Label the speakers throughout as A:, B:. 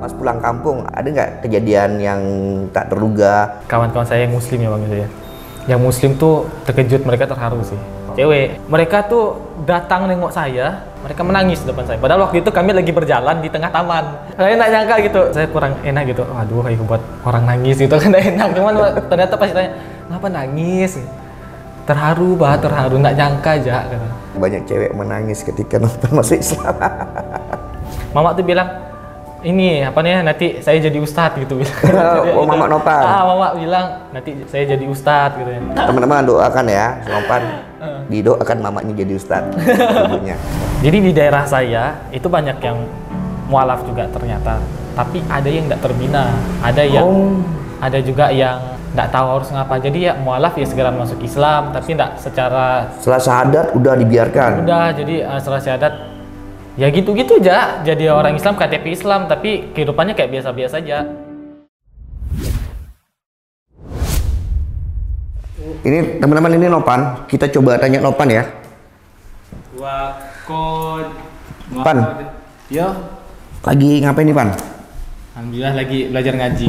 A: Pas pulang kampung, ada nggak kejadian yang tak terduga?
B: Kawan-kawan saya yang muslim ya bang gitu ya. Yang muslim tuh terkejut, mereka terharu sih. Cewek, mereka tuh datang nengok saya, mereka menangis di depan saya. Padahal waktu itu kami lagi berjalan di tengah taman. Saya nggak nyangka gitu, saya kurang enak gitu. Aduh, kayak buat orang nangis gitu kan nggak enak. Cuman ternyata pas tanya, kenapa nangis? Terharu bah, terharu, nggak nyangka aja. Gitu.
A: Banyak cewek menangis ketika nonton masuk Islam.
B: Mama tuh bilang, ini apa nih nanti saya jadi ustadz gitu.
A: Oh, Mama Nopan.
B: Mama bilang nanti saya jadi ustadz gitu ya.
A: Teman-teman doakan ya, Nopan didoakan mamanya jadi ustadz. Ibunya.
B: Jadi di daerah saya itu banyak yang mualaf juga ternyata, tapi ada yang nggak terbina, ada yang ada juga yang nggak tahu harus ngapa. Jadi ya mualaf ya segera masuk Islam, tapi nggak secara
A: Setelah syahadat udah dibiarkan.
B: udah jadi setelah syahadat ya gitu-gitu aja, jadi orang Islam KTP Islam tapi kehidupannya kayak biasa-biasa aja.
A: Ini teman-teman, ini Nopan. Kita coba tanya Nopan ya. Pan.
B: Yo.
A: Lagi ngapain nih, Pan?
B: Alhamdulillah lagi belajar ngaji.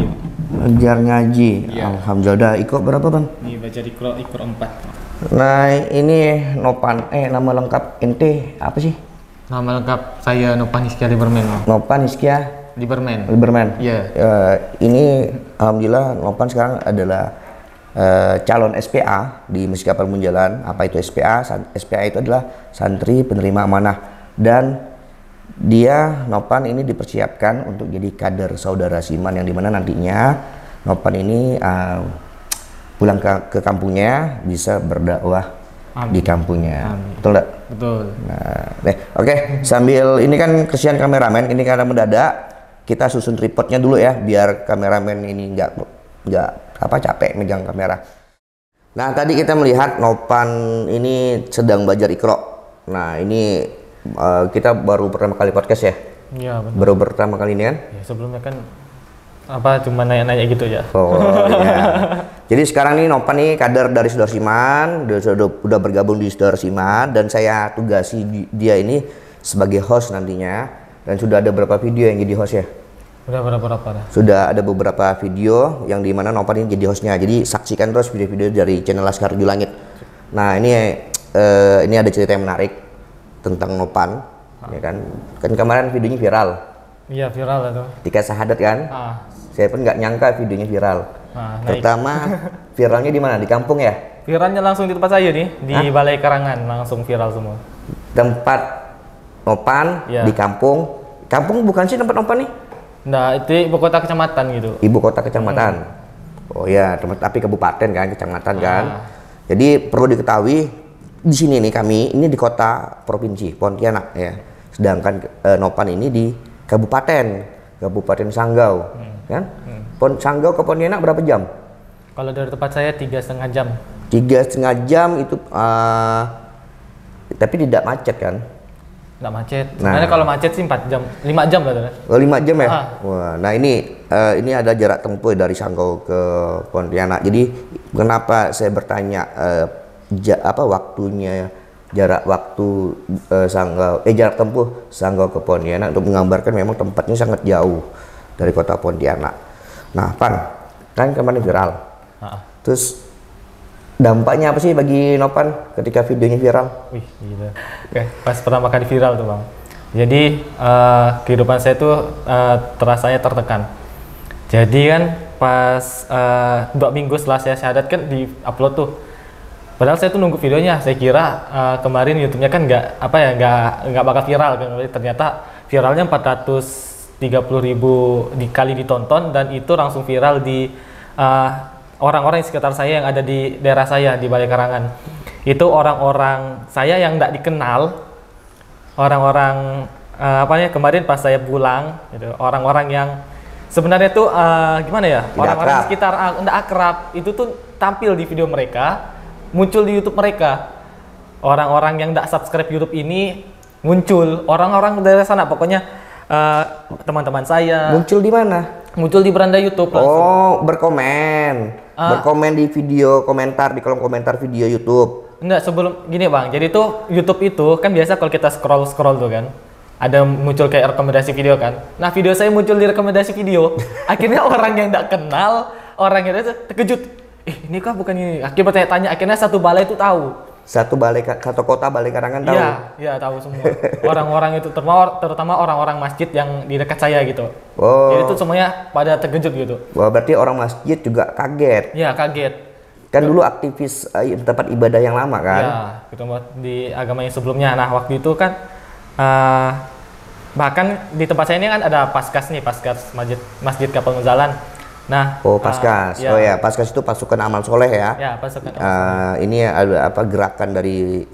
A: Belajar ngaji.
B: Iya.
A: Alhamdulillah. Udah ikut berapa, Bang?
B: Nih belajar ikro 4.
A: Nah, ini Nopan. Nama lengkap ente apa sih?
B: Nama lengkap saya Nopan Hizkia Liberman.
A: Nopan Hizkia
B: Liberman.
A: Liberman.
B: Iya.
A: Ini alhamdulillah Nopan sekarang adalah calon SPA di Masjid Kapal Munjalan. Apa itu SPA? SPA itu adalah santri penerima amanah, dan dia Nopan ini dipersiapkan untuk jadi kader saudara Siman, yang dimana nantinya Nopan ini pulang ke kampungnya bisa berdakwah di kampungnya.
B: Amin.
A: Betul nggak?
B: Betul.
A: Nah, oke. Sambil ini kan kesian kameramen, ini karena mendadak, kita susun tripodnya dulu ya, biar kameramen ini nggak capek megang kamera. Nah, tadi kita melihat Nopan ini sedang belajar Iqra. Nah, ini kita baru pertama kali podcast ya.
B: Iya benar.
A: Baru pertama kali ini kan?
B: Ya, sebelumnya kan cuma nanya-nanya gitu ya.
A: Oh iya. Jadi sekarang nih Nopan nih kader dari Saudara Siman, udah bergabung di Saudara Siman, dan saya tugasi dia ini sebagai host nantinya, dan sudah ada beberapa video yang jadi host ya.
B: Udah berapa dah?
A: Sudah ada beberapa video yang dimana Nopan ini jadi hostnya. Jadi saksikan terus video-video dari channel Laskar Tujuh Langit. Nah, ini ada cerita yang menarik tentang Nopan, ya kan? Kan kemarin videonya viral.
B: Iya viral itu.
A: Ketika syahadat kan? Saya pun nggak nyangka videonya viral. Pertama viralnya di mana? Di kampung ya?
B: Viralnya langsung di tempat saya nih, di Balai Karangan, langsung viral semua.
A: Tempat Nopan
B: Ya.
A: di kampung. Kampung bukan sih tempat Nopan nih?
B: Nah, itu ibu kota kecamatan gitu.
A: Ibu kota kecamatan. Oh ya, tapi kabupaten kan, kecamatan kan. Jadi perlu diketahui di sini nih kami ini di kota provinsi Pontianak ya. Sedangkan Nopan ini di Kabupaten Sanggau, kan? Sanggau ke Pontianak berapa jam?
B: Kalau dari tempat saya 3,5 jam.
A: 3,5 jam itu, tapi tidak macet kan?
B: Nggak macet.
A: Nah.
B: Sebenarnya kalau macet sih 4 jam, 5 jam lah.
A: Oh, 5 jam ya? Wah, nah ini ada jarak tempuh dari Sanggau ke Pontianak. Jadi kenapa saya bertanya waktunya, jarak waktu jarak tempuh Sanggau ke Pontianak, untuk menggambarkan memang tempatnya sangat jauh dari kota Pontianak. Nah, Pan, kan kemarin viral. Terus dampaknya apa sih bagi Nopan ketika videonya viral?
B: Wih, gitu. Oke, pas pertama kali viral tuh bang. Jadi kehidupan saya tuh terasanya tertekan. Jadi kan pas 2 minggu setelah saya syahadat kan di-upload tuh. Padahal saya tuh nunggu videonya. Saya kira kemarin YouTube-nya kan nggak bakal viral kan. Ternyata viralnya 430.000 kali ditonton, dan itu langsung viral di orang-orang di sekitar saya yang ada di daerah saya di Balai Karangan. Itu orang-orang saya yang nggak dikenal, orang-orang kemarin pas saya pulang, gitu, orang-orang yang sebenarnya tuh gimana ya, orang-orang di sekitar nggak akrab itu tuh tampil di video mereka, muncul di YouTube mereka. Orang-orang yang nggak subscribe YouTube ini muncul, orang-orang dari sana pokoknya. Teman-teman saya
A: muncul di mana?
B: Muncul di beranda YouTube langsung.
A: Oh, berkomen di video komentar, di kolom komentar video YouTube.
B: Enggak, sebelum gini bang, jadi tuh YouTube itu kan biasa kalau kita scroll tuh kan ada muncul kayak rekomendasi video kan. Nah, video saya muncul di rekomendasi video. Akhirnya orang yang nggak kenal, orang yang itu terkejut. Ini kah bukan ini? Akhirnya bertanya-tanya, akhirnya satu balai itu tahu.
A: Satu kota Balai Karangan tahu?
B: Iya, tahu semua. Orang-orang itu, terutama orang-orang masjid yang di dekat saya gitu.
A: Oh.
B: Jadi itu semuanya pada terkejut gitu.
A: Wah, berarti orang masjid juga kaget.
B: Iya, kaget.
A: Kan dulu aktivis tempat ibadah yang lama kan?
B: Iya, gitu di agama yang sebelumnya. Nah, waktu itu kan bahkan di tempat saya ini kan ada Paskas Masjid Kapal Munjalan. Nah,
A: Paskas. Oh ya, Paskas itu pasukan amal soleh ya?
B: Ya, pasukan amal soleh.
A: Ini ada gerakan dari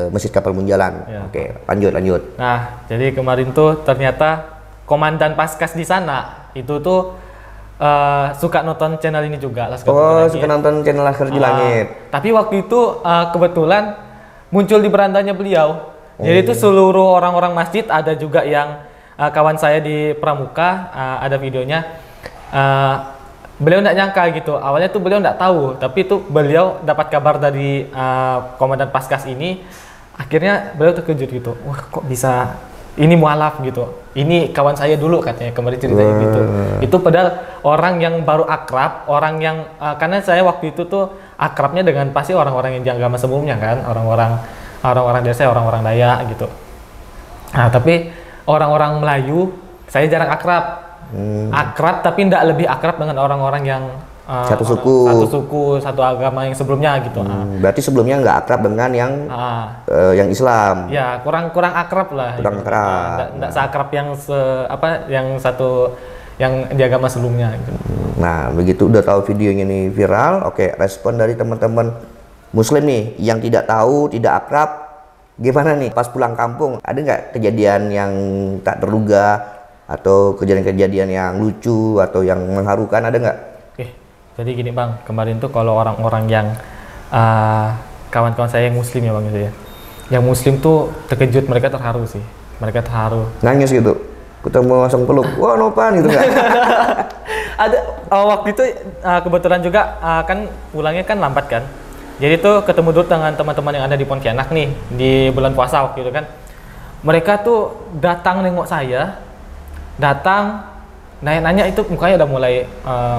A: Masjid Kapal Munjalan. Ya. Oke, lanjut.
B: Nah, jadi kemarin tuh ternyata komandan Paskas di sana itu tuh suka nonton channel ini juga,
A: suka nonton channel Laskar di Langit.
B: Tapi waktu itu kebetulan muncul di berandanya beliau. Jadi itu seluruh orang-orang masjid, ada juga yang kawan saya di Pramuka, ada videonya. Beliau nggak nyangka gitu. Awalnya tuh beliau nggak tahu, tapi itu beliau dapat kabar dari komandan Paskas ini. Akhirnya beliau terkejut gitu. Wah, kok bisa ini mualaf gitu. Ini kawan saya dulu katanya, kemarin ceritanya gitu. Itu padahal orang yang baru akrab, orang yang karena saya waktu itu tuh akrabnya dengan pasti orang-orang yang di agama sebelumnya kan, orang-orang desa, orang-orang Dayak gitu. Nah, tapi orang-orang Melayu saya jarang akrab. Akrab tapi tidak lebih akrab dengan orang-orang yang
A: satu suku,
B: satu agama yang sebelumnya gitu.
A: Berarti sebelumnya nggak akrab dengan yang Islam.
B: Ya, kurang akrab lah.
A: Kurang
B: gitu.
A: akrab.
B: Nggak seakrab yang satu yang di agama sebelumnya gitu.
A: Nah, begitu udah tahu videonya ini viral, oke, respon dari teman-teman Muslim nih yang tidak tahu, tidak akrab, gimana nih pas pulang kampung? Ada nggak kejadian yang tak terduga atau kejadian-kejadian yang lucu atau yang mengharukan, ada nggak?
B: Jadi gini Bang, kemarin tuh kalau orang-orang yang kawan-kawan saya yang Muslim ya Bang gitu ya, yang Muslim tuh terkejut, mereka terharu sih, mereka terharu.
A: Nangis gitu? Ketemu langsung peluk, wah Nopan gitu nggak?
B: Ada waktu itu kebetulan juga kan pulangnya kan lambat kan, jadi tuh ketemu dulu dengan teman-teman yang ada di Pontianak nih di bulan puasa waktu itu kan. Mereka tuh datang nengok saya, nanya-nanya, itu mukanya udah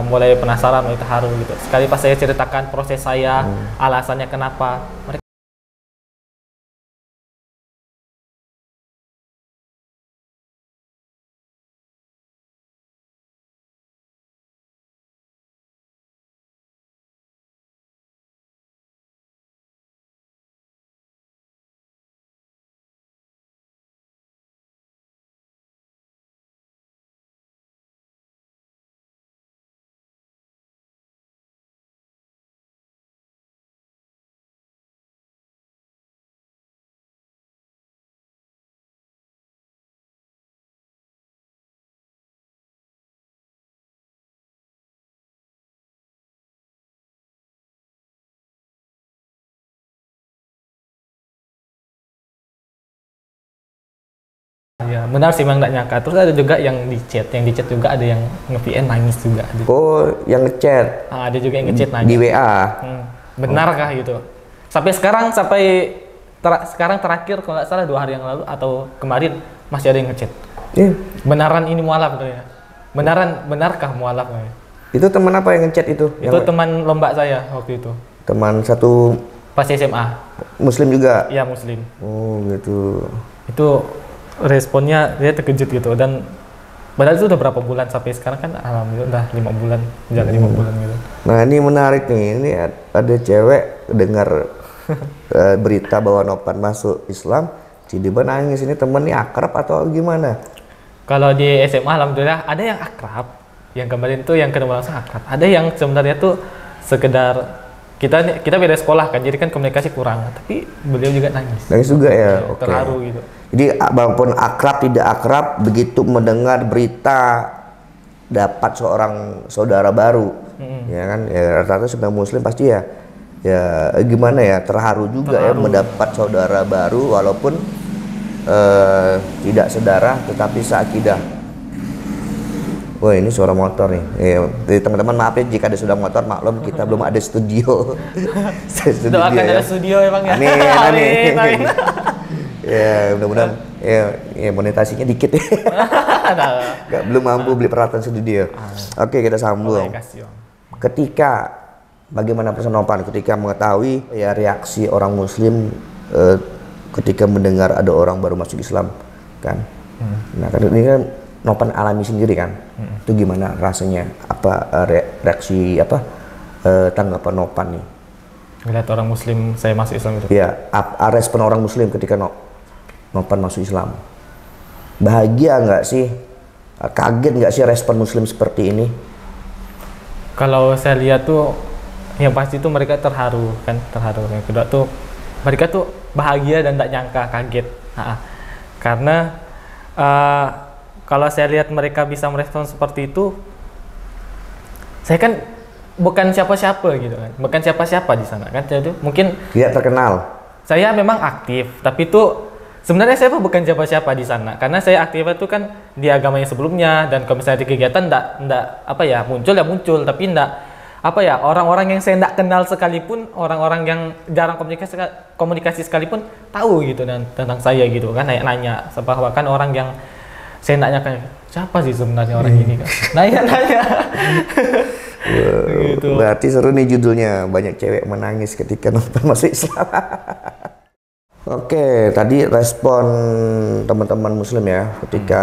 B: mulai penasaran, mulai terharu gitu. Sekali pas saya ceritakan proses saya, alasannya kenapa, mereka ya benar sih Bang, nggak nyangka. Terus ada juga yang di chat juga ada yang nge-VN nangis juga.
A: Oh, yang ngechat?
B: Ada juga yang ngechat nangis.
A: Di WA?
B: Benarkah gitu? Sampai sekarang terakhir kalau nggak salah 2 hari yang lalu atau kemarin masih ada yang ngechat. Benaran ini mualaf katanya. Benarkah mualaf?
A: Itu teman apa yang ngechat itu?
B: Itu teman lomba saya waktu itu.
A: Teman satu
B: pas SMA.
A: Muslim juga?
B: Iya, Muslim.
A: Oh gitu.
B: Itu responnya dia terkejut gitu, dan padahal itu udah berapa bulan sampai sekarang kan alhamdulillah udah 5 bulan, jalan 5 bulan gitu.
A: Nah, ini menarik nih, ini ada cewek dengar berita bahwa Nopan masuk Islam, tiba-tiba nangis. Ini temennya akrab atau gimana?
B: Kalau di SMA alhamdulillah ada yang akrab, yang kemarin tuh yang ketemu langsung akrab. Ada yang sebenarnya tuh sekedar kita beda sekolah kan, jadi kan komunikasi kurang, tapi beliau juga nangis
A: juga ya. Okay.
B: Terharu gitu.
A: Jadi walaupun akrab tidak akrab, begitu mendengar berita dapat seorang saudara baru, ya kan, ya rata-rata sebenarnya Muslim pasti ya gimana ya, terharu juga ya mendapat saudara baru walaupun tidak sedarah tetapi seakidah. Wah, ini suara motor nih. Teman-teman maaf ya jika ada suara motor, maklum kita belum ada studio.
B: Doakan ada studio ya Bang ya.
A: Amin. Ya, mudah-mudahan Ya monetasinya dikit ya. Belum mampu beli peralatan studio. Oke, kita sambung. Ketika bagaimana pesan Nopan ketika mengetahui ya reaksi orang Muslim ketika mendengar ada orang baru masuk Islam kan? Nah, kan ini kan Nopan alami sendiri kan? Itu gimana rasanya? Apa reaksi tanggapan Nopan nih?
B: Melihat orang Muslim saya masuk Islam itu?
A: Ya, respon orang Muslim ketika Nopan masuk Islam. Bahagia nggak sih? Kaget nggak sih respon Muslim seperti ini?
B: Kalau saya lihat tuh, yang pasti tuh mereka terharu kan, terharu. Yang kedua tuh mereka tuh bahagia dan tak nyangka, kaget. Karena kalau saya lihat mereka bisa merespon seperti itu, saya kan bukan siapa-siapa gitu kan, bukan siapa-siapa di sana kan, jadi mungkin
A: tidak terkenal.
B: Saya memang aktif, tapi itu sebenarnya saya bukan siapa-siapa di sana, karena saya aktif itu kan di agama yang sebelumnya, dan kalau misalnya di kegiatan ndak muncul, tapi ndak orang-orang yang saya ndak kenal sekalipun, orang-orang yang jarang komunikasi sekalipun tahu gitu dan tentang saya gitu kan, nanya bahkan orang yang saya nanya kayak siapa sih sebenarnya orang ini kan, nanya.
A: Gitu. Berarti seru nih judulnya, banyak cewek menangis ketika Nopan masuk Islam. Oke, tadi respon teman-teman Muslim ya ketika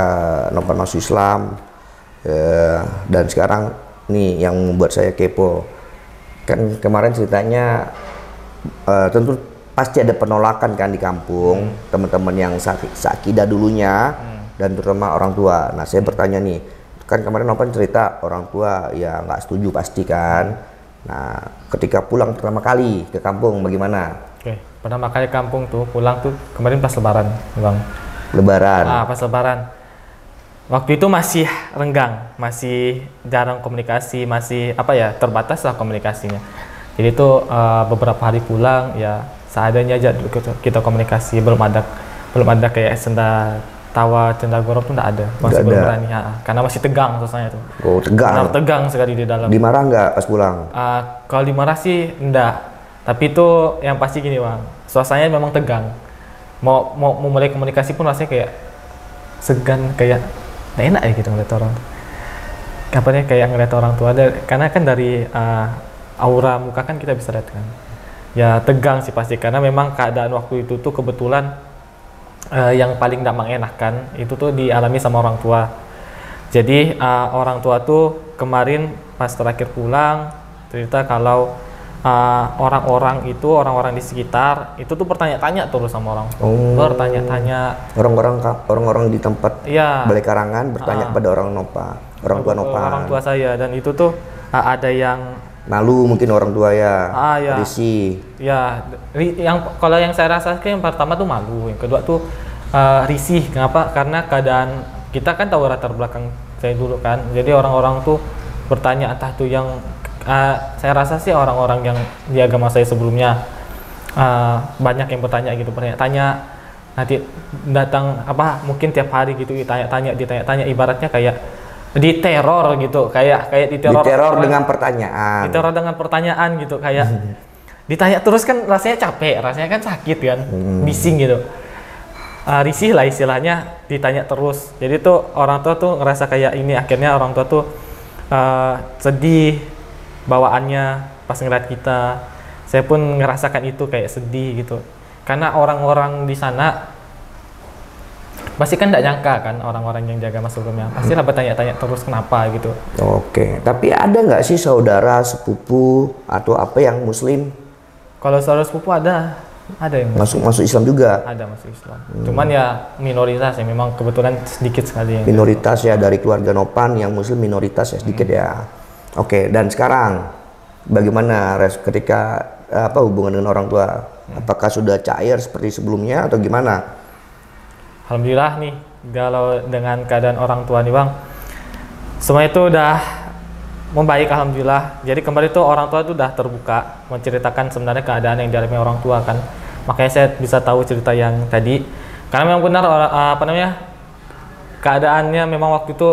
A: Nopan masuk Islam, dan sekarang nih yang membuat saya kepo. Kan kemarin ceritanya tentu pasti ada penolakan kan di kampung, teman-teman yang seakidah dulunya dan terutama orang tua. Nah, saya bertanya nih, kan kemarin Nopan cerita orang tua ya nggak setuju pasti kan. Nah, ketika pulang pertama kali ke kampung bagaimana?
B: Oke, pertama kali kampung tuh pulang tuh kemarin pas Lebaran, Bang.
A: Lebaran.
B: Pas Lebaran. Waktu itu masih renggang, masih jarang komunikasi, masih terbatas lah komunikasinya. Jadi itu beberapa hari pulang ya seadanya aja kita komunikasi, belum ada kayak senda tawa cendagoro tuh nggak ada, masih belum berani karena masih tegang suasananya tuh.
A: Oh, tegang.
B: Tegang sekali di dalam.
A: Dimarah nggak pas pulang?
B: Kalau dimarah sih enggak, tapi itu yang pasti gini Bang, suasananya memang tegang. Mau mulai komunikasi pun rasanya kayak segan, kayak nggak enak ya gitu ngeliat orang. Kapannya kayak ngeliat orang tua ada, karena kan dari aura muka kan kita bisa lihat kan. Ya tegang sih pasti, karena memang keadaan waktu itu tuh kebetulan yang paling tidak mengenakan itu tuh dialami sama orang tua. Jadi orang tua tuh kemarin pas terakhir pulang cerita kalau orang-orang di sekitar itu tuh bertanya-tanya terus sama orang tua. Bertanya-tanya. Orang-orang di tempat Balai Karangan bertanya kepada orang tua Nopan. Orang tua saya, dan itu tuh ada yang
A: malu mungkin orang tua ya, risih.
B: Ya, kalau yang saya rasakan yang pertama tuh malu, yang kedua tuh risih. Kenapa? Karena keadaan kita kan tahu latar belakang saya dulu kan. Jadi orang-orang tuh bertanya, entah tuh yang saya rasa sih orang-orang yang di agama saya sebelumnya banyak yang bertanya gitu, bertanya nanti datang mungkin tiap hari gitu ditanya-tanya, ibaratnya kayak diteror gitu, kayak diteror
A: dengan pertanyaan.
B: Diteror dengan pertanyaan gitu, kayak ditanya terus kan rasanya capek, rasanya kan sakit kan, bising gitu. Risih lah istilahnya, ditanya terus. Jadi tuh orang tua tuh ngerasa kayak ini, akhirnya orang tua tuh sedih bawaannya pas ngeliat kita. Saya pun ngerasakan itu kayak sedih gitu. Karena orang-orang di sana pasti kan tidak nyangka kan, orang-orang yang jaga masuk sebelumnya pasti lah bertanya-tanya terus kenapa gitu.
A: Oke, tapi ada nggak sih saudara sepupu atau apa yang Muslim?
B: Kalau saudara sepupu ada yang
A: masuk Islam juga.
B: Ada masuk Islam. Cuman ya minoritas ya, memang kebetulan sedikit sekali yang
A: minoritas ya, dari keluarga Nopan yang Muslim minoritas ya, sedikit ya. Oke, dan sekarang bagaimana ketika hubungan dengan orang tua? Apakah sudah cair seperti sebelumnya atau gimana?
B: Alhamdulillah nih, kalau dengan keadaan orang tua nih Bang, semua itu udah membaik alhamdulillah. Jadi kemarin tuh orang tua tuh udah terbuka menceritakan sebenarnya keadaan yang dialami orang tua kan. Makanya saya bisa tahu cerita yang tadi. Karena memang benar keadaannya memang waktu itu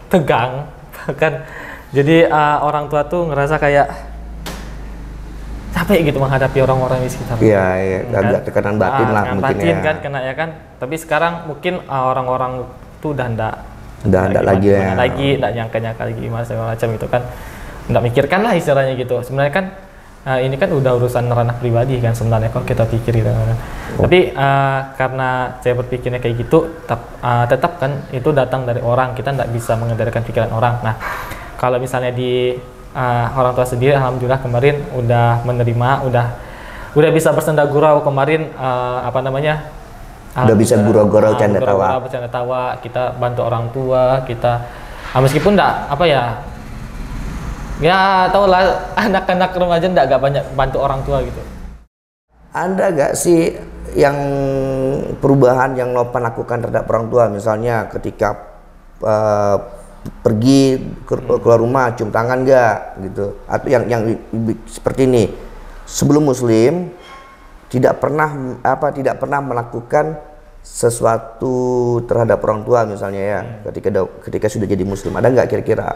B: tegang kan. Jadi orang tua tuh ngerasa kayak capek gitu menghadapi orang-orang di sekitar.
A: Iya, iya, agak tekanan batin lah mungkin
B: batin
A: ya.
B: kan kena ya kan. Tapi sekarang mungkin orang-orang tuh udah
A: Enggak lagi ya.
B: Enggak nyangka-nyangka lagi gimana segala macam gitu kan. Enggak mikirkan lah istilahnya gitu. Sebenarnya kan ini kan udah urusan ranah pribadi kan sebenarnya kalau kita pikir gitu kan. Tapi karena saya berpikirnya kayak gitu, tetap kan itu datang dari orang, kita nggak bisa mengendalikan pikiran orang. Nah, kalau misalnya di orang tua sendiri, alhamdulillah kemarin udah menerima, udah bisa bersenda gurau kemarin
A: Udah bisa gurau-gurau canda tawa.
B: Bercanda tawa, kita bantu orang tua, kita meskipun nggak ya tau lah anak-anak remaja gak banyak bantu orang tua gitu.
A: Ada gak sih yang perubahan yang Nopan lakukan terhadap orang tua, misalnya ketika pergi keluar rumah cium tangan gak gitu, atau yang seperti ini sebelum Muslim tidak pernah melakukan sesuatu terhadap orang tua misalnya ya, ketika sudah jadi Muslim, ada nggak kira-kira?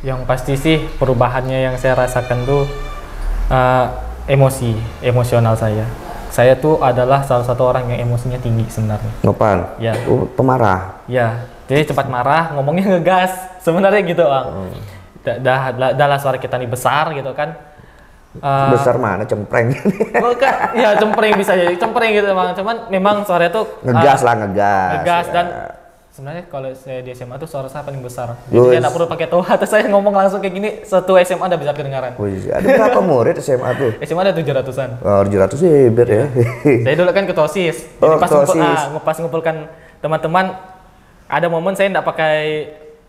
B: Yang pasti sih perubahannya yang saya rasakan tuh emosional saya. Saya tuh adalah salah satu orang yang emosinya tinggi sebenarnya.
A: Nopan?
B: Ya.
A: Pemarah?
B: Ya, jadi cepat marah, ngomongnya ngegas. Sebenarnya gitu, Bang. Dah suara kita nih besar gitu kan.
A: Besar mana, cempreng?
B: Bukan, ya cempreng bisa jadi, cempreng gitu Bang. Cuman memang suaranya tuh
A: ngegas
B: ngegas ya. Dan sebenarnya kalau saya di SMA tuh suara saya paling besar. Jadi saya nggak perlu pakai toa, atau saya ngomong langsung kayak gini, satu SMA udah bisa kedengaran.
A: Ada berapa murid SMA tuh?
B: SMA ada 700-an.
A: Oh, 700 sih hebat ya.
B: Saya dulu kan ketua OSIS. Jadi pas ngumpulkan teman-teman, ada momen saya nggak pakai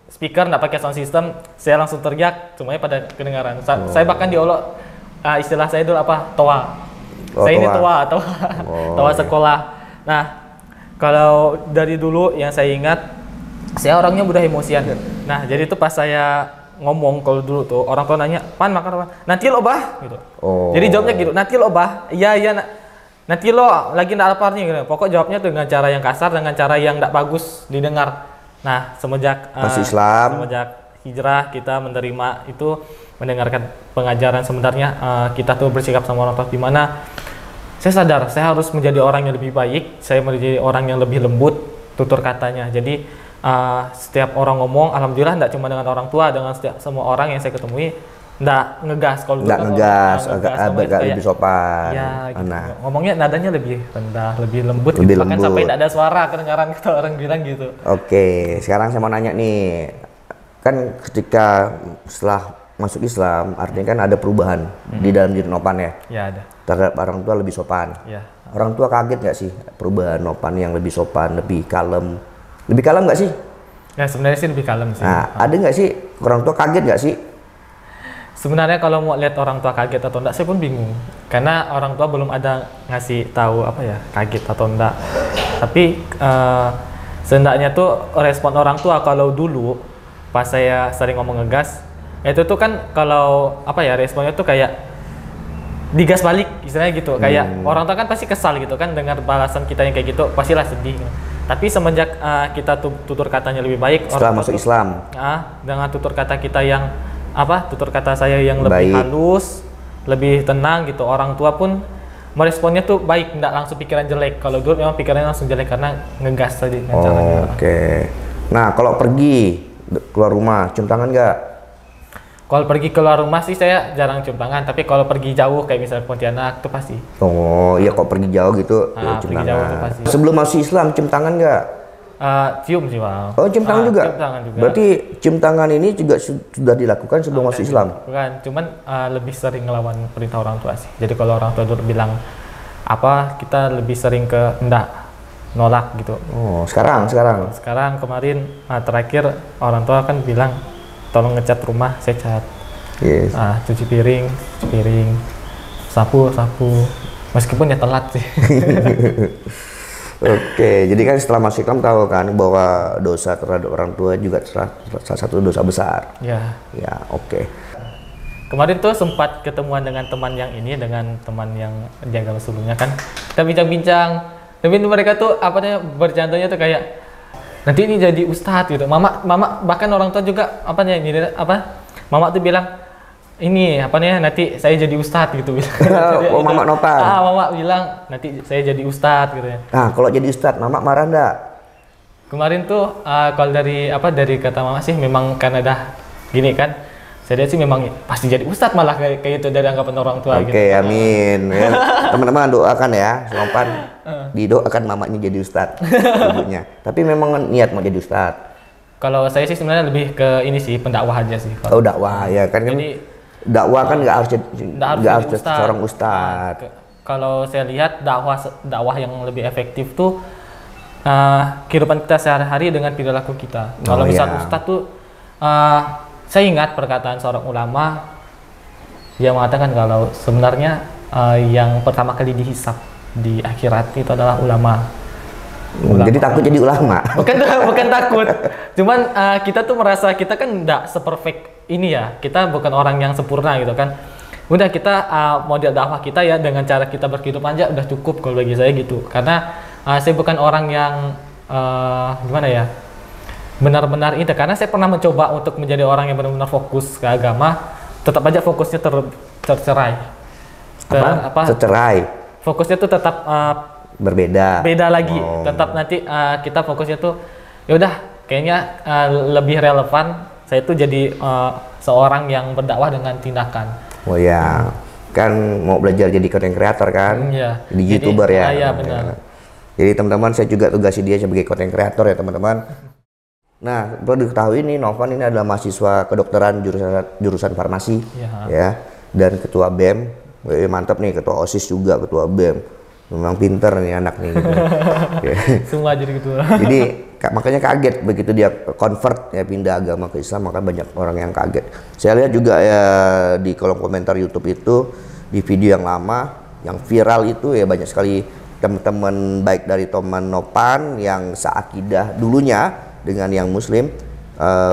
B: speaker, nggak pakai sound system, saya langsung teriak, semuanya pada kedengaran. Saya bahkan diolok, istilah saya dulu toa. Saya ini toa sekolah. Nah, kalau dari dulu yang saya ingat, saya orangnya mudah emosian. Nah, jadi itu pas saya ngomong, kalau dulu tuh orang tua nanya, "Pan makan apa?" "Nanti lo bah," gitu. Jadi jawabnya gitu, "Nanti lo bah." Iya, nanti lo lagi nggak laparnya gitu. Pokok jawabnya tuh dengan cara yang kasar, dengan cara yang nggak bagus didengar. Nah, semenjak hijrah kita menerima itu, mendengarkan pengajaran sebenarnya kita tuh bersikap sama orang tua gimana. Saya sadar, saya harus menjadi orang yang lebih baik, saya menjadi orang yang lebih lembut tutur katanya. Jadi setiap orang ngomong, alhamdulillah enggak cuma dengan orang tua, dengan semua orang yang saya ketemui, enggak ngegas. Kalau
A: enggak ngegas, agak lebih sopan.
B: Ya, gitu. Ngomongnya nadanya lebih rendah, lebih lembut, bahkan sampai enggak ada suara kedengaran kata orang bilang gitu.
A: Oke, sekarang saya mau nanya nih, kan ketika setelah masuk Islam, artinya kan ada perubahan di dalam diri Nopan ya?
B: Ya, ada.
A: Terhadap orang tua lebih sopan.
B: Ya.
A: Orang tua kaget nggak sih perubahan Nopan yang lebih sopan, lebih kalem? Lebih kalem nggak sih?
B: Ya, sebenarnya sih lebih kalem sih.
A: Nah, ada nggak sih orang tua kaget nggak sih?
B: Sebenarnya kalau mau lihat orang tua kaget atau enggak, saya pun bingung. Karena orang tua belum ada ngasih tahu kaget atau enggak. Tapi seenggaknya tuh respon orang tua kalau dulu pas saya sering ngomong ngegas, itu tuh kan kalau responnya tuh kayak digas balik istilahnya gitu. Kayak orang tua kan pasti kesal gitu kan dengar balasan kita yang kayak gitu, pastilah sedih. Tapi semenjak kita tutur katanya lebih baik
A: setelah masuk Islam,
B: dengan tutur kata kita yang tutur kata saya yang lebih halus, lebih tenang gitu, orang tua pun meresponnya tuh baik, nggak langsung pikiran jelek. Kalau dulu memang pikirannya langsung jelek karena ngegas tadi caranya.
A: Oke. Nah, kalau pergi keluar rumah cium tangan nggak?
B: Kalau pergi keluar rumah sih saya jarang cium tangan, tapi kalau pergi jauh kayak misalnya Pontianak tuh pasti.
A: Oh iya, kok pergi jauh gitu cium tangan. Jauh tuh pasti. Sebelum masuk Islam cium tangan nggak?
B: Cium sih Bang.
A: Oh, cium tangan juga?
B: Cium tangan juga.
A: Berarti cium tangan ini juga sudah dilakukan sebelum masuk Islam?
B: Bukan, cuman lebih sering ngelawan perintah orang tua sih. Jadi kalau orang tua dulu bilang kita lebih sering ke enggak, nolak gitu.
A: Oh, sekarang?
B: Sekarang kemarin terakhir orang tua kan bilang tolong ngecat rumah, saya cat.
A: Yes.
B: Cuci piring, sapu. Meskipun ya telat sih.
A: Oke, jadi kan setelah masuk Islam tahu kan bahwa dosa terhadap orang tua juga salah satu dosa besar.
B: Ya.
A: Ya, oke.
B: Kemarin tuh sempat ketemuan dengan teman yang teman yang jaga sebelumnya kan. Kita bincang-bincang. Tapi mereka tuh bercandanya tuh kayak nanti ini jadi ustadz gitu. Mama bahkan orang tua juga mama tuh bilang ini apa nih nanti saya jadi ustadz gitu.
A: Oh, Mamak Nopan.
B: Mamak bilang nanti saya jadi ustadz gitu ya.
A: Nah, kalau jadi ustadz, Mamak marah nggak?
B: Kemarin tuh kalau dari kata Mama sih memang karena dah gini kan, saya lihat sih memang pasti jadi ustadz malah kayak itu dari anggapan orang tua.
A: Oke,
B: gitu.
A: amin. Ya. Teman-teman doakan ya, Nopan didoakan mamanya jadi ustadz, ibunya. Tapi memang niat mau jadi ustadz.
B: Kalau saya sih sebenarnya lebih ke ini sih pendakwah aja sih.
A: Oh, dakwah ya kan.
B: Jadi
A: dakwah kan nggak harus
B: ustadz.
A: seorang ustadz.
B: Kalau saya lihat dakwah yang lebih efektif tuh kehidupan kita sehari-hari dengan perilaku kita. Kalau misal ustadz tuh saya ingat perkataan seorang ulama yang mengatakan kalau sebenarnya yang pertama kali dihisap di akhirat itu adalah ulama.
A: Jadi takut jadi ulama?
B: Bukan takut. Cuman kita tuh merasa kita kan nggak seperfect ini ya. Kita bukan orang yang sempurna gitu kan. Udah kita model dakwah kita ya dengan cara kita berkehidupan aja udah cukup kalau bagi saya gitu. Karena saya bukan orang yang gimana ya, benar-benar itu. Karena saya pernah mencoba untuk menjadi orang yang benar-benar fokus ke agama. Tetap aja fokusnya tercerai.
A: Tercerai?
B: Fokusnya tuh tetap beda lagi. Tetap nanti kita fokusnya tuh ya udah kayaknya lebih relevan saya tuh jadi seorang yang berdakwah dengan tindakan. Oh
A: ya, kan mau belajar jadi content creator kan?
B: Iya.
A: Jadi YouTuber ya.
B: Iya benar.
A: Jadi teman-teman saya juga tugasi dia sebagai content creator ya teman-teman. Nah, perlu diketahui nih Novan ini adalah mahasiswa kedokteran jurusan farmasi ya, dan ketua BEM. Mantap nih, ketua OSIS juga, ketua BEM. Memang pinter nih anak nih gitu.
B: Semua jadi ketua.
A: Jadi makanya kaget begitu dia convert ya, pindah agama ke Islam, maka banyak orang yang kaget. Saya lihat juga ya di kolom komentar YouTube itu, di video yang lama yang viral itu ya banyak sekali teman-teman baik dari teman Nopan yang seakidah dulunya dengan yang Muslim,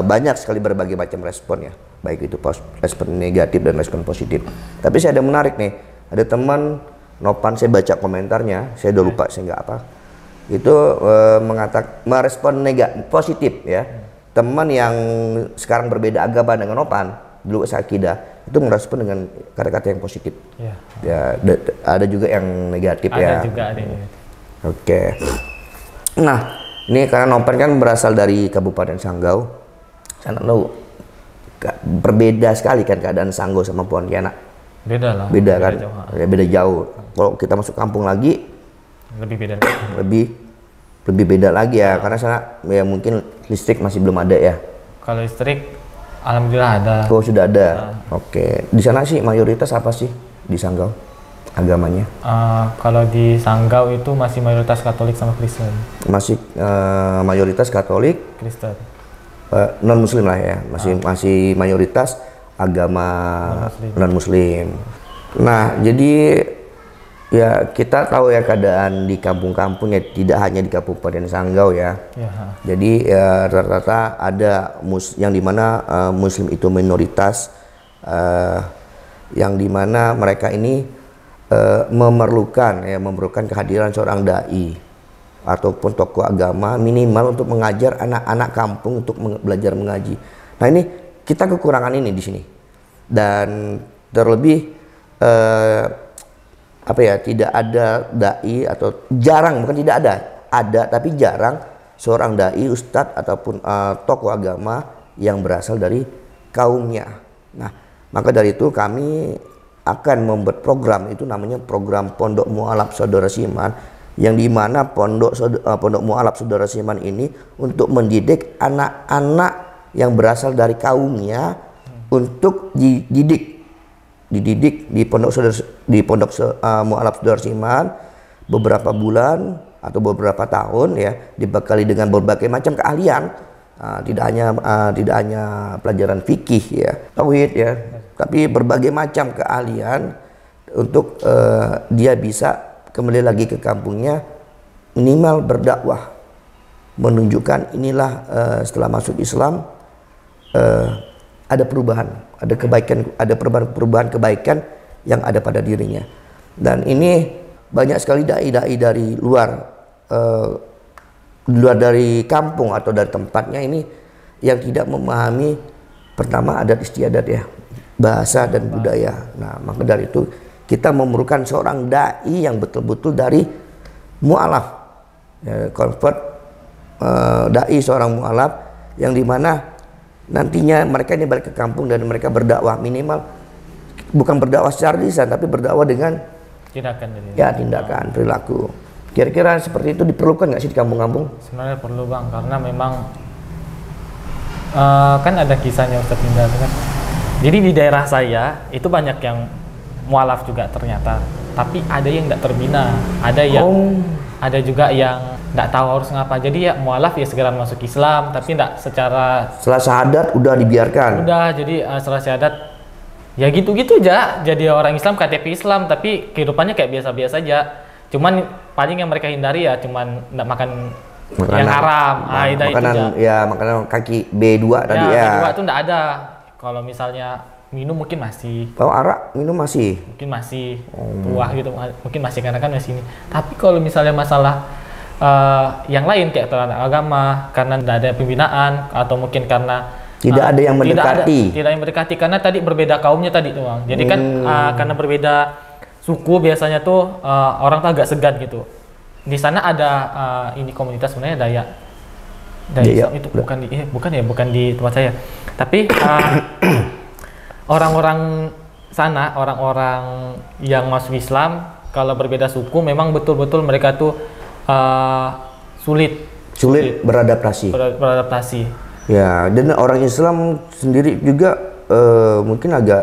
A: banyak sekali berbagai macam respon ya, baik itu respon negatif dan respon positif. Tapi saya ada menarik nih, ada teman Nopan, saya baca komentarnya, saya udah lupa saya nggak apa, itu merespon negatif positif ya. Teman yang sekarang berbeda agama dengan Nopan, dulu seakidah, itu merespon dengan kata-kata yang positif. Ya, ada juga yang negatif ya.
B: Ada juga ada yang negatif.
A: Oke. Nah, ini karena Nopan kan berasal dari Kabupaten Sanggau, saya tahu berbeda sekali kan keadaan Sanggau sama Pontianak.
B: Beda lah.
A: Beda kan? Ya, beda jauh. Kalau kita masuk kampung lagi,
B: lebih beda.
A: Lebih beda lagi ya, karena sana ya mungkin listrik masih belum ada ya.
B: Kalau listrik, alhamdulillah ada.
A: Oh sudah ada. Oke. Di sana sih mayoritas apa sih di Sanggau agamanya?
B: Kalau di Sanggau itu masih mayoritas Katolik sama Kristen.
A: Masih mayoritas Katolik.
B: Kristen.
A: Non Muslim lah ya, masih mayoritas agama non Muslim. Nah, jadi ya kita tahu ya keadaan di kampung-kampung ya, tidak hanya di Kabupaten Sanggau ya. Jadi ya rata-rata ada yang dimana Muslim itu minoritas, yang dimana mereka ini memerlukan kehadiran seorang dai ataupun tokoh agama minimal untuk mengajar anak-anak kampung untuk belajar mengaji. Nah ini kita kekurangan ini di sini, dan terlebih tidak ada dai atau jarang, bukan tidak ada tapi jarang seorang dai, ustadz ataupun tokoh agama yang berasal dari kaumnya. Nah, maka dari itu kami akan membuat program itu namanya program Pondok Mu'alaf Saudara Siman, yang dimana Pondok Mu'alaf Saudara Siman ini untuk mendidik anak-anak yang berasal dari kaumnya untuk dididik di Pondok Mu'alaf Saudara Siman beberapa bulan atau beberapa tahun ya, dibekali dengan berbagai macam keahlian, tidak hanya pelajaran fikih ya, tauhid ya, tapi berbagai macam keahlian untuk dia bisa kembali lagi ke kampungnya, minimal berdakwah, menunjukkan inilah setelah masuk Islam ada perubahan, ada kebaikan, ada perubahan kebaikan yang ada pada dirinya. Dan ini banyak sekali dai-dai dari luar dari kampung atau dari tempatnya ini yang tidak memahami pertama adat istiadat ya, bahasa dan budaya. Nah, maka dari itu kita memerlukan seorang dai yang betul-betul dari mu'alaf, ya, convert dai seorang mu'alaf yang dimana nantinya mereka ini balik ke kampung dan mereka berdakwah, minimal bukan berdakwah secara lisan tapi berdakwah dengan
B: tindakan.
A: Ya, tindakan, perilaku. Kira-kira seperti itu diperlukan nggak sih di kampung-kampung?
B: Sebenarnya perlu Bang, karena memang kan ada kisahnya Ustadz Indra kan. Jadi di daerah saya itu banyak yang mualaf juga ternyata, tapi ada yang tidak terbina, ada yang ada juga yang tidak tahu harus ngapa. Jadi ya mualaf ya segera masuk Islam, tapi tidak secara
A: setelah syahadat udah dibiarkan.
B: Udah, jadi setelah syahadat ya gitu-gitu aja, jadi orang Islam, KTP Islam, tapi kehidupannya kayak biasa-biasa aja. Cuman paling yang mereka hindari ya cuman tidak makan makanan yang haram.
A: Makanan ya, makanan kaki B2 tadi ya.
B: B2 itu tidak ada. Kalau misalnya minum mungkin masih.
A: Kalau arak minum masih.
B: Mungkin masih tuah gitu, mungkin masih karena kan masih ini. Tapi kalau misalnya masalah yang lain kayak terhadap agama, karena tidak ada pembinaan atau mungkin karena
A: tidak ada yang mendekati.
B: Tidak yang mendekati karena tadi berbeda kaumnya tadi tuh Bang. Jadi kan karena berbeda suku biasanya tuh orang tuh agak segan gitu. Di sana ada ini komunitas sebenarnya Dayak. Dayak itu bukan di tempat saya. Tapi orang-orang sana, orang-orang yang masuk Islam kalau berbeda suku memang betul-betul mereka tuh sulit beradaptasi. Ya, dan orang Islam sendiri juga mungkin agak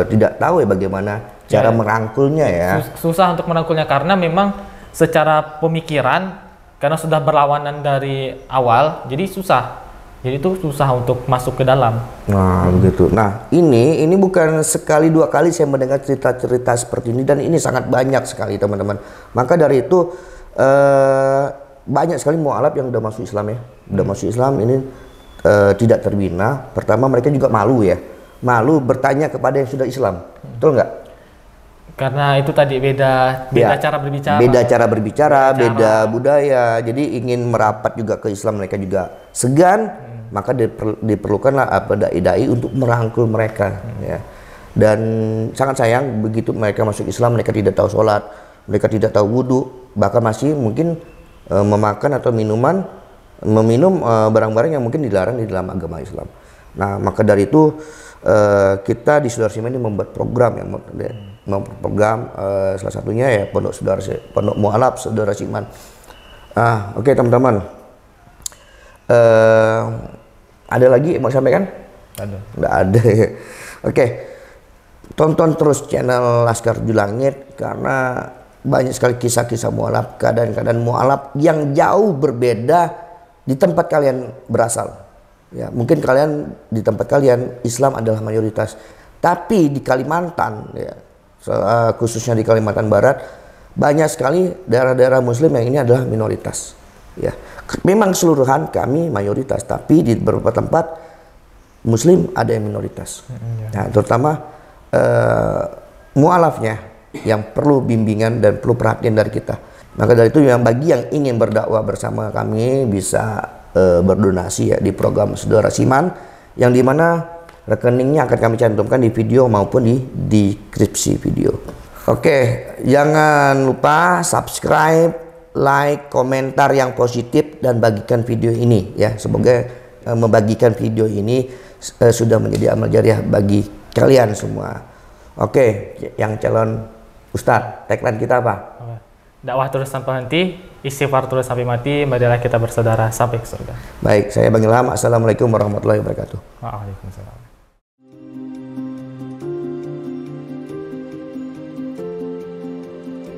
B: tidak tahu ya bagaimana cara merangkulnya ya. Susah untuk merangkulnya karena memang secara pemikiran karena sudah berlawanan dari awal, jadi susah. Jadi itu susah untuk masuk ke dalam.
A: Nah, begitu. Nah, ini bukan sekali dua kali saya mendengar cerita-cerita seperti ini dan ini sangat banyak sekali teman-teman. Maka dari itu banyak sekali mu'alaf yang udah masuk Islam ya. Udah masuk Islam ini tidak terbina. Pertama mereka juga malu ya. Malu bertanya kepada yang sudah Islam. Betul nggak?
B: Karena itu tadi beda
A: ya,
B: cara berbicara.
A: Beda cara berbicara, beda budaya. Jadi ingin merapat juga ke Islam mereka juga segan. Maka diperlukanlah dai-dai untuk merangkul mereka ya. Dan sangat sayang begitu mereka masuk Islam mereka tidak tahu sholat, mereka tidak tahu wudhu, bahkan masih mungkin memakan atau meminum barang-barang yang mungkin dilarang di dalam agama Islam. Nah, maka dari itu kita di Saudara Siman ini membuat program yang salah satunya ya Pondok Mu'alaf Saudara Siman. Oke, teman-teman. Ada lagi yang mau sampaikan?
B: Ada.
A: Nggak ada. Oke. Tonton terus channel Laskar Tujuh Langit karena banyak sekali kisah-kisah mu'alaf, keadaan-keadaan mu'alaf yang jauh berbeda di tempat kalian berasal. Ya, mungkin kalian di tempat kalian Islam adalah mayoritas, tapi di Kalimantan ya, khususnya di Kalimantan Barat banyak sekali daerah-daerah Muslim yang ini adalah minoritas. Ya, memang keseluruhan kami mayoritas, tapi di beberapa tempat Muslim ada yang minoritas. Nah, terutama mu'alafnya yang perlu bimbingan dan perlu perhatian dari kita. Maka dari itu yang bagi yang ingin berdakwah bersama kami bisa berdonasi ya di program Saudara Siman yang dimana rekeningnya akan kami cantumkan di video maupun di deskripsi video. Oke, jangan lupa subscribe, like, komentar yang positif dan bagikan video ini ya. Semoga membagikan video ini sudah menjadi amal jariah bagi kalian semua. Oke, yang calon Ustadz, tagline kita apa?
B: Dakwah terus tanpa henti, istighfar terus sampai mati, marilah kita bersaudara sampai ke surga.
A: Baik, saya Bang Ilham. Assalamualaikum warahmatullahi wabarakatuh.
B: Waalaikumsalam.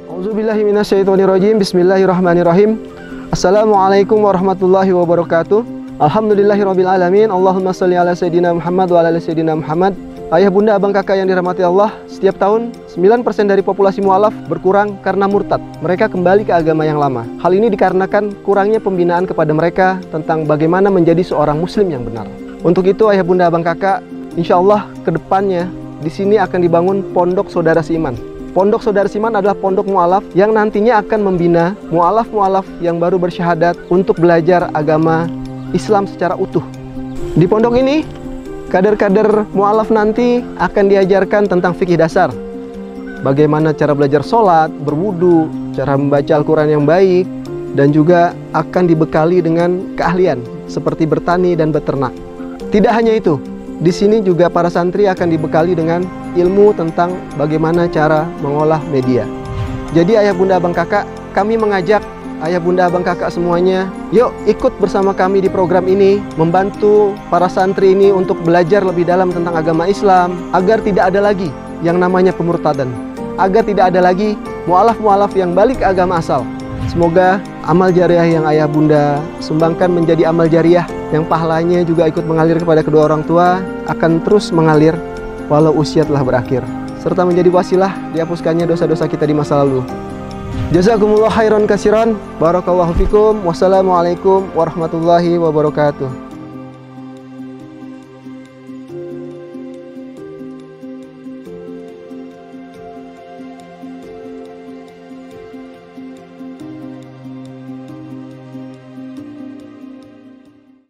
C: A'udzubillahi minasyaitonirrajim. Bismillahirrahmanirrahim. Assalamualaikum warahmatullahi wabarakatuh. Alhamdulillahirabbil alamin. Allahumma shalli ala sayidina Muhammad wa ala ali sayidina Muhammad. Ayah bunda abang kakak yang dirahmati Allah, setiap tahun 9% dari populasi mu'alaf berkurang karena murtad. Mereka kembali ke agama yang lama. Hal ini dikarenakan kurangnya pembinaan kepada mereka tentang bagaimana menjadi seorang muslim yang benar. Untuk itu ayah bunda abang kakak, insya Allah ke depannya di sini akan dibangun Pondok Saudara Siman. Pondok Saudara Siman adalah pondok mu'alaf yang nantinya akan membina mu'alaf-mu'alaf yang baru bersyahadat untuk belajar agama Islam secara utuh. Di pondok ini Kader-kader mu'alaf nanti akan diajarkan tentang fikih dasar. Bagaimana cara belajar sholat, berwudu, cara membaca Al-Quran yang baik, dan juga akan dibekali dengan keahlian seperti bertani dan beternak. Tidak hanya itu, di sini juga para santri akan dibekali dengan ilmu tentang bagaimana cara mengolah media. Jadi ayah bunda abang kakak, kami mengajak ayah bunda abang kakak semuanya, yuk ikut bersama kami di program ini, membantu para santri ini untuk belajar lebih dalam tentang agama Islam, agar tidak ada lagi yang namanya pemurtadan, agar tidak ada lagi mu'alaf-mu'alaf yang balik ke agama asal. Semoga amal jariah yang ayah bunda sumbangkan menjadi amal jariah yang pahalanya juga ikut mengalir kepada kedua orang tua, akan terus mengalir walau usia telah berakhir, serta menjadi wasilah dihapuskannya dosa-dosa kita di masa lalu. Jazakumullah khairan kasiran. Barakallahu fikum. Wassalamualaikum warahmatullahi wabarakatuh.